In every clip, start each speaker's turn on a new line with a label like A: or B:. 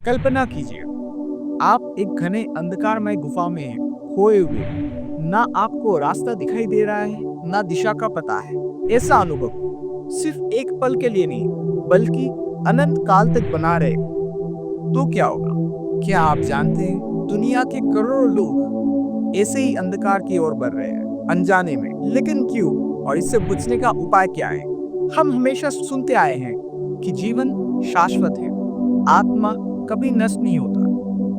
A: कल्पना कीजिए, आप एक घने अंधकारमय गुफा में हैं, खोए हुए। ना आपको रास्ता दिखाई दे रहा है, ना दिशा का पता है। ऐसा अनुभव सिर्फ एक पल के लिए नहीं, बल्कि अनंत काल तक बना रहे। तो क्या होगा? क्या आप जानते हैं, दुनिया के करोड़ों लोग ऐसे ही अंधकार की ओर बढ़ रहे हैं, अनजाने में। लेकिन क्यों? और इससे बचने का उपाय क्या है? हम हमेशा सुनते आए हैं कि जीवन शाश्वत है, आत्मा कभी नष्ट नहीं होता।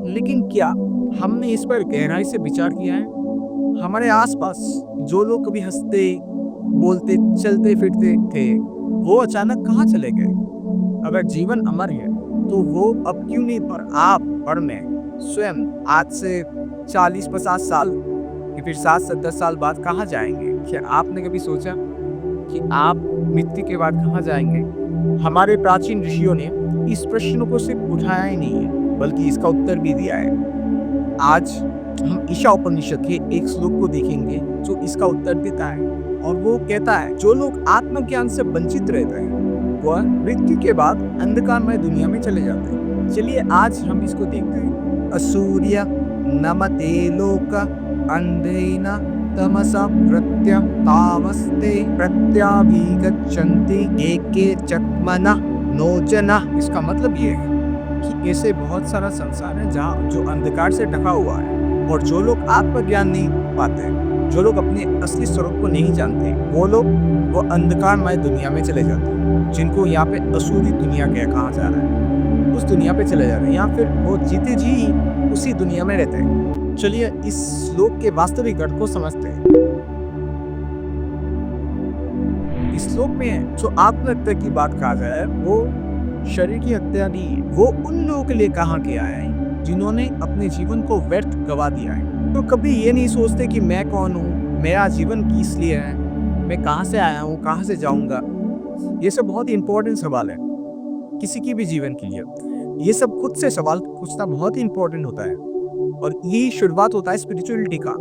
A: लेकिन क्या हमने इस पर गहराई से विचार किया है? हमारे आसपास जो लोग कभी हंसते, बोलते, चलते फिरते थे, वो अचानक कहाँ चले गए? अगर जीवन अमर है, तो वो अब क्यों नहीं? पर आप और मैं स्वयं आज से 40-50 साल या फिर 60-70 साल बाद कहाँ जाएंगे? क्या आपने कभी सोचा कि आप मृत्यु के बाद कहाँ जाएंगे? हमारे प्राचीन ऋषियों ने इस प्रश्न को सिर्फ उठाया ही नहीं है, बल्कि इसका उत्तर भी दिया है। आज हम ईशा उपनिषद के एक श्लोक को देखेंगे जो इसका उत्तर देता है। और वो कहता है, जो लोग आत्मज्ञान से वंचित रहते हैं, वह मृत्यु के बाद अंधकारमय दुनिया में चले जाते हैं। चलिए आज हम इसको देखते हैं। असूर्य नमते लोक अंधेन तमसा प्रत्यतावस्ते प्रत्याभिगच्छन्ति एके चक्मना नोचना। इसका मतलब ये है कि ऐसे बहुत सारा संसार है जहाँ जो अंधकार से ढका हुआ है, और जो लोग आत्मज्ञान नहीं पाते, जो लोग अपने असली स्वरूप को नहीं जानते, वो लोग वो अंधकारमय दुनिया में चले जाते हैं, जिनको यहाँ पे असुरी दुनिया कहा जा रहा है। उस दुनिया पे चले जा रहे हैं, या फिर वो जीते जी उसी दुनिया में रहते हैं। चलिए इस श्लोक के वास्तविक अर्थ को समझते हैं। इस श्लोक में जो आत्महत्या की बात कहा गया है, वो शरीर की हत्या नहीं है। वो उन लोगों के लिए कहा गया है जिन्होंने अपने जीवन को व्यर्थ गवा दिया है। तो कभी ये नहीं सोचते कि मैं कौन हूँ, मेरा जीवन किस लिए है, मैं कहाँ से आया हूँ, कहाँ से जाऊंगा। ये सब बहुत ही इंपॉर्टेंट सवाल है किसी की भी जीवन के लिए। ये सब खुद से सवाल पूछना बहुत ही इंपॉर्टेंट होता है, और यही शुरुआत होता है स्पिरिचुअलिटी का।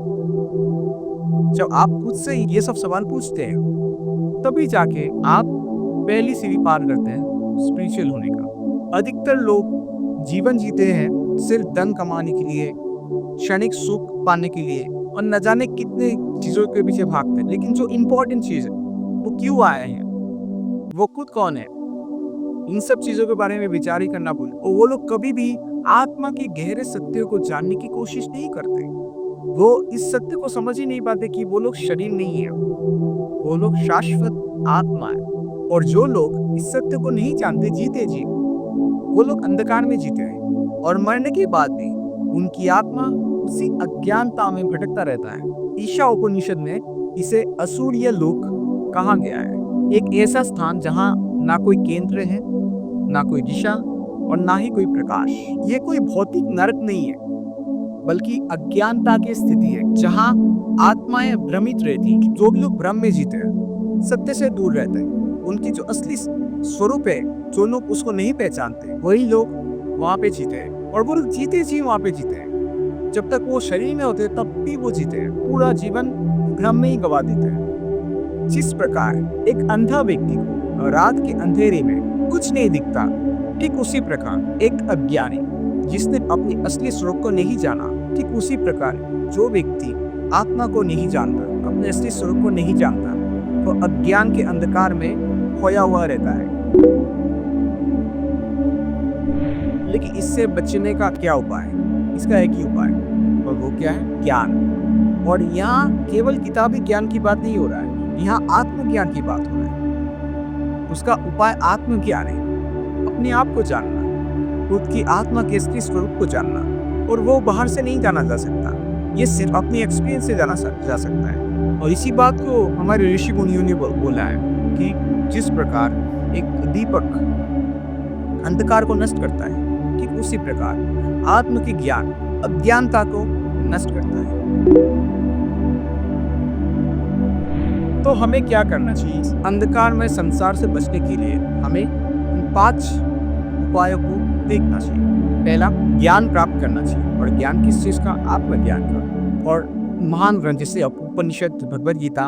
A: जब आप खुद से ये सब सवाल पूछते हैं, तभी जाके आप पहली सीढ़ी पार करते हैं स्पिरिचुअल होने का। अधिकतर लोग जीवन जीते हैं सिर्फ धन कमाने के लिए, क्षणिक सुख पाने के लिए, और न जाने कितने चीजों के पीछे भागते हैं। लेकिन जो इम्पोर्टेंट चीज है, वो क्यों आए हैं, वो खुद कौन है, इन सब चीजों के बारे में विचार ही करना भूल। और वो लोग कभी भी आत्मा के गहरे सत्य को जानने की कोशिश नहीं करते। वो इस सत्य को समझ ही नहीं पाते कि वो लोग शरीर नहीं है, वो लोग शाश्वत आत्मा है। और जो लोग इस सत्य को नहीं जानते, जीते जी वो लोग अंधकार में जीते हैं, और मरने के बाद भी उनकी आत्मा उसी अज्ञानता में भटकता रहता है। ईशा उपनिषद में इसे असुरीय लोक कहा गया है, एक ऐसा स्थान जहाँ ना कोई केंद्र है, ना कोई दिशा, और ना ही कोई प्रकाश। ये कोई भौतिक नरक नहीं है, बल्कि अज्ञानता की स्थिति है, जहाँ आत्माएं भ्रमित रहती। जो लोग भ्रम में जीते हैं, सत्य से दूर रहते हैं, उनकी जो असली स्वरूप है, जो लोग उसको नहीं पहचानते, वही लोग वहां पे जीते हैं। और वो लोग जीते जी वहां पे जीते हैं। जब तक वो शरीर में होते तब भी वो जीते हैं, पूरा जीवन भ्रम में ही गवा देते हैं। जिस प्रकार एक अंधा व्यक्ति को रात के अंधेरे में कुछ नहीं दिखता, ठीक उसी प्रकार एक अज्ञानी जिसने अपनी असली स्वरूप को नहीं जाना, ठीक उसी प्रकार जो व्यक्ति आत्मा को नहीं जानता, अपने असली स्वरूप को नहीं जानता, वो अज्ञान के अंधकार में खोया हुआ रहता है। लेकिन इससे बचने का क्या उपाय है? इसका एक ही उपाय, और वो क्या है? ज्ञान। और यहाँ केवल किताबी ज्ञान की बात नहीं हो रहा है, यहाँ आत्मज्ञान की बात हो रहा है। उसका उपाय आत्मज्ञान है, अपने आप को जानना, खुद की आत्मा के असली स्वरूप को जानना। और वो बाहर से नहीं जाना जा सकता, ये सिर्फ अपनी एक्सपीरियंस से जाना जा सकता है। और इसी बात को हमारे ऋषि मुनियों ने बोला है कि जिस प्रकार एक दीपक अंधकार को नष्ट करता है, ठीक उसी प्रकार आत्म की ज्ञान अज्ञानता को नष्ट करता है। तो हमें क्या करना चाहिए? अंधकार में संसार से बचने के लिए हमें इन 5 उपायों को देखना चाहिए। पहला, ज्ञान प्राप्त करना चाहिए। और ज्ञान किस चीज का? आत्मज्ञान का। और महान ग्रंथ जैसे उपनिषद, भगवद गीता,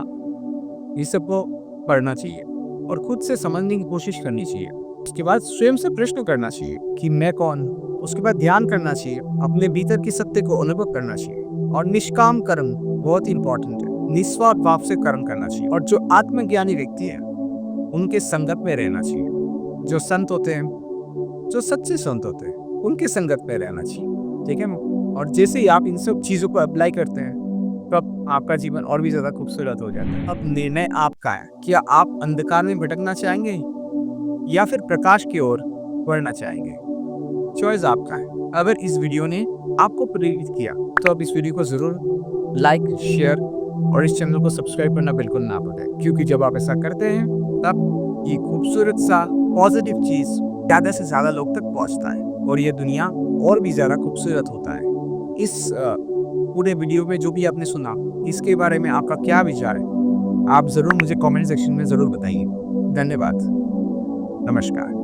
A: ये सब को पढ़ना चाहिए और खुद से समझने की कोशिश करनी चाहिए। उसके बाद स्वयं से प्रश्न करना चाहिए कि मैं कौन। उसके बाद ध्यान करना चाहिए, अपने भीतर की सत्य को अनुभव करना चाहिए। और निष्काम कर्म बहुत ही इंपॉर्टेंट है, निस्वार्थ भाव से कर्म करना चाहिए। और जो आत्मज्ञानी व्यक्ति है उनके संगत में रहना चाहिए। जो संत होते हैं, जो सच्चे संत होते हैं, उनके संगत में रहना चाहिए। ठीक है। और जैसे ही आप इन सब चीजों को अप्लाई करते हैं तब आपका जीवन और भी ज्यादा खूबसूरत हो जाता है। अब निर्णय आपका है, क्या आप अंधकार में भटकना चाहेंगे या फिर प्रकाश की ओर बढ़ना चाहेंगे। चॉइस आपका है। अगर इस वीडियो ने आपको प्रेरित किया तो आप इस वीडियो को जरूर लाइक, शेयर और इस चैनल को सब्सक्राइब करना बिल्कुल ना भूलें, क्योंकि जब आप ऐसा करते हैं तब ये खूबसूरत सा पॉजिटिव चीज ज्यादा से ज्यादा लोग तक पहुंचता है और ये दुनिया और भी ज्यादा खूबसूरत होता है। इस पूरे वीडियो में जो भी आपने सुना, इसके बारे में आपका क्या विचार है, आप जरूर मुझे कमेंट सेक्शन में जरूर बताइए। धन्यवाद। नमस्कार।